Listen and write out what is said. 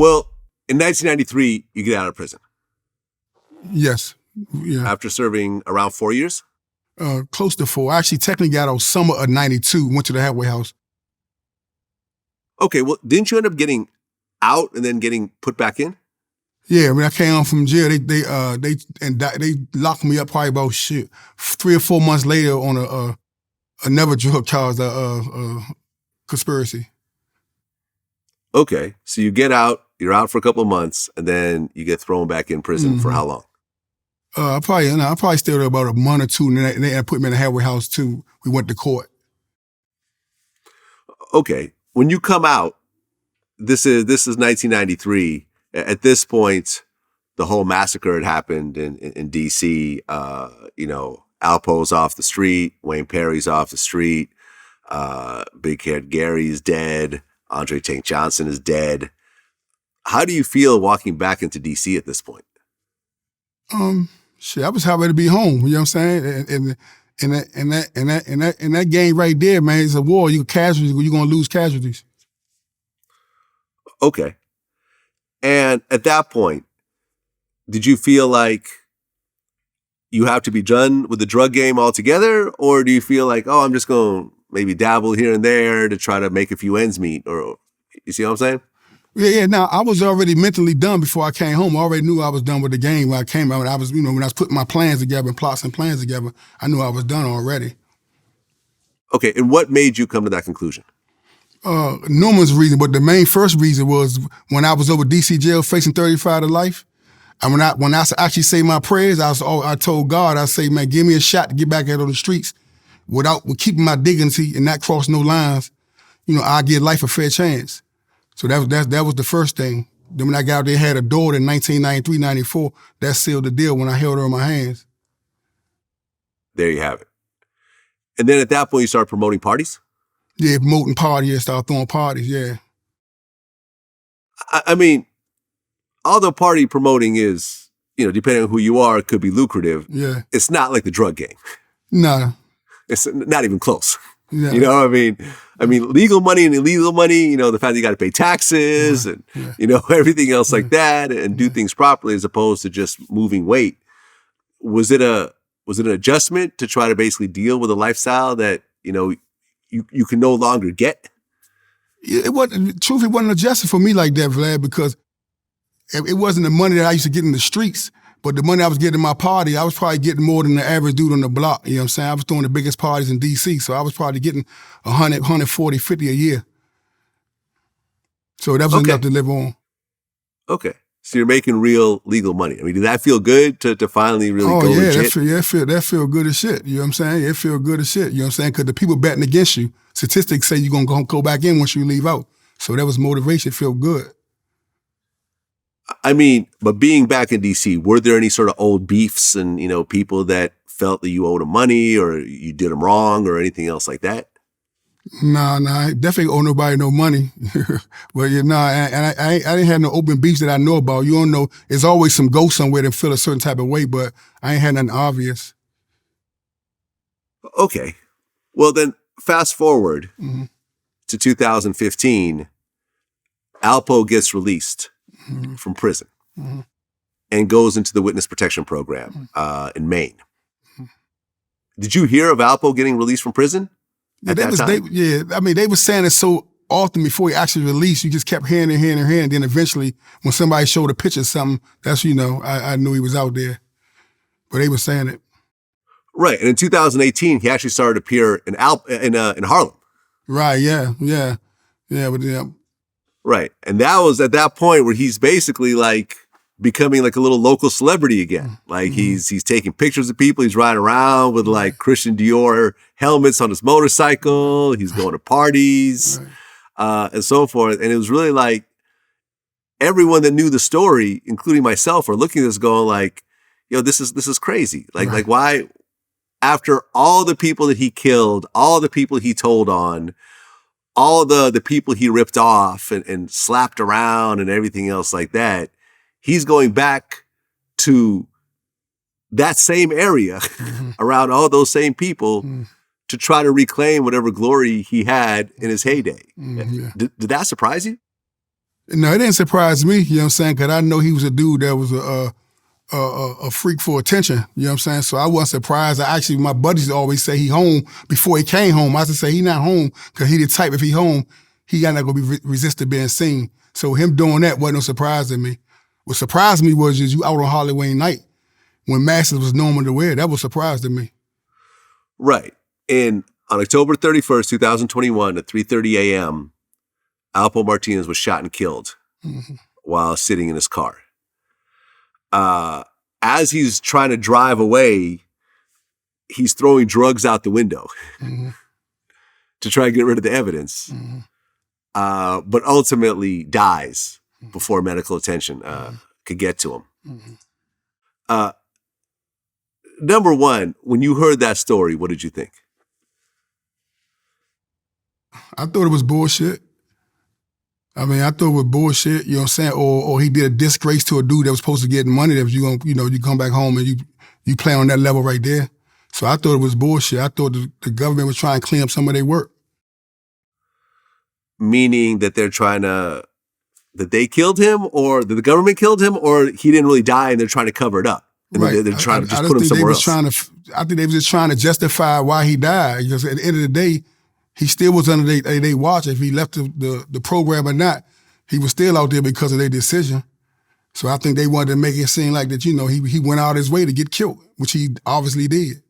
Well, in 1993, you get out of prison. Yes. Yeah. After serving around 4 years? Close to 4. I actually technically got out summer of 92, went to the halfway house. Okay, well, didn't you end up getting out and then getting put back in? Yeah, when I came home from jail, they locked me up probably about 3 or 4 months later on another drug charge, conspiracy. Okay, so you get out, you're out for a couple of months, and then you get thrown back in prison for how long? I probably stayed there about a month or two, and they put me in the halfway house too. We went to court. Okay, when you come out, this is 1993. At this point, the whole massacre had happened in D.C. Alpo's off the street, Wayne Perry's off the street, Big Head Gary is dead, Andre Tank Johnson is dead. How do you feel walking back into D.C. at this point? I was happy to be home. You know what I'm saying? And that game right there, man, it's a war. You're gonna lose casualties. Okay. And at that point, did you feel like you have to be done with the drug game altogether? Or do you feel like, oh, I'm just going to maybe dabble here and there to try to make a few ends meet? Or you see what I'm saying? Yeah. Now, I was already mentally done before I came home. I already knew I was done with the game when I came out. When I was putting my plans together and plots and plans together, I knew I was done already. Okay. And what made you come to that conclusion? Numerous reasons, but the main first reason was when I was over D.C. jail facing 35 to life, and when I actually say my prayers, I told God, I say, man, give me a shot to get back out on the streets with keeping my dignity and not cross no lines. I give life a fair chance. So that was the first thing. Then when I got out there, had a daughter in 1993, 94, that sealed the deal when I held her in my hands. There you have it. And then at that point, you started promoting parties? Yeah, promoting parties, start throwing parties, yeah. I mean, although party promoting is, depending on who you are, it could be lucrative. Yeah. It's not like the drug game. No. It's not even close. Yeah. You know what I mean, legal money and illegal money, the fact that you got to pay taxes and, everything else like that and do things properly as opposed to just moving weight. Was it an adjustment to try to basically deal with a lifestyle that, you can no longer get? It wasn't adjusted for me like that, Vlad, because it wasn't the money that I used to get in the streets, but the money I was getting in my party, I was probably getting more than the average dude on the block. You know what I'm saying? I was throwing the biggest parties in D.C., so I was probably getting 100, 140, 50 a year. So that was enough to live on. Okay. So you're making real legal money. I mean, did that feel good to finally really go legit? That feel good as shit. You know what I'm saying? It feel good as shit. You know what I'm saying? Because the people betting against you, statistics say you're going to go back in once you leave out. So that was motivation. It felt good. I mean, but being back in D.C., were there any sort of old beefs and, people that felt that you owed them money or you did them wrong or anything else like that? Nah, I definitely owe nobody no money. But I didn't have no open beefs that I know about. You don't know. There's always some ghost somewhere that feel a certain type of way, but I ain't had nothing obvious. Okay. Well, then fast forward to 2015, Alpo gets released from prison and goes into the witness protection program in Maine. Did you hear of Alpo getting released from prison? They were saying it so often before he actually released. You just kept hearing it. And then eventually, when somebody showed a picture of something, that's, I knew he was out there. But they were saying it. Right. And in 2018, he actually started to appear in Harlem. Right. Yeah. Right. And that was at that point where he's basically like becoming like a little local celebrity again. Like he's taking pictures of people. He's riding around with like Christian Dior helmets on his motorcycle. He's going to parties and so forth. And it was really like everyone that knew the story, including myself, are looking at this going like, this is crazy. Like why, after all the people that he killed, all the people he told on, all the people he ripped off and slapped around and everything else like that, he's going back to that same area around all those same people to try to reclaim whatever glory he had in his heyday. Did that surprise you? No, it didn't surprise me, you know what I'm saying, because I know he was a dude that was a freak for attention, you know what I'm saying? So I wasn't surprised. My buddies always say he home before he came home. I used to say he not home because he the type, if he home, he got not going to be resisted being seen. So him doing that wasn't no surprise to me. What surprised me was just you out on Halloween night when masks was normal to wear. That was a surprise to me. Right. And on October 31st, 2021 at 3:30 a.m., Alpo Martinez was shot and killed while sitting in his car. As he's trying to drive away, he's throwing drugs out the window to try and get rid of the evidence, but ultimately dies before medical attention could get to him. Number one, when you heard that story, what did you think? I thought it was bullshit. I mean, I thought it was bullshit, you know what I'm saying? Or he did a disgrace to a dude that was supposed to get money that was you come back home and you play on that level right there. So I thought it was bullshit. I thought the government was trying to clean up some of their work. Meaning that that they killed him, or that the government killed him, or he didn't really die and they're trying to cover it up. And right. They're trying to just put him somewhere else. I think they was just trying to justify why he died. Because at the end of the day, he still was under their watch. If he left the program or not, he was still out there because of their decision. So I think they wanted to make it seem like that, he went out his way to get killed, which he obviously did.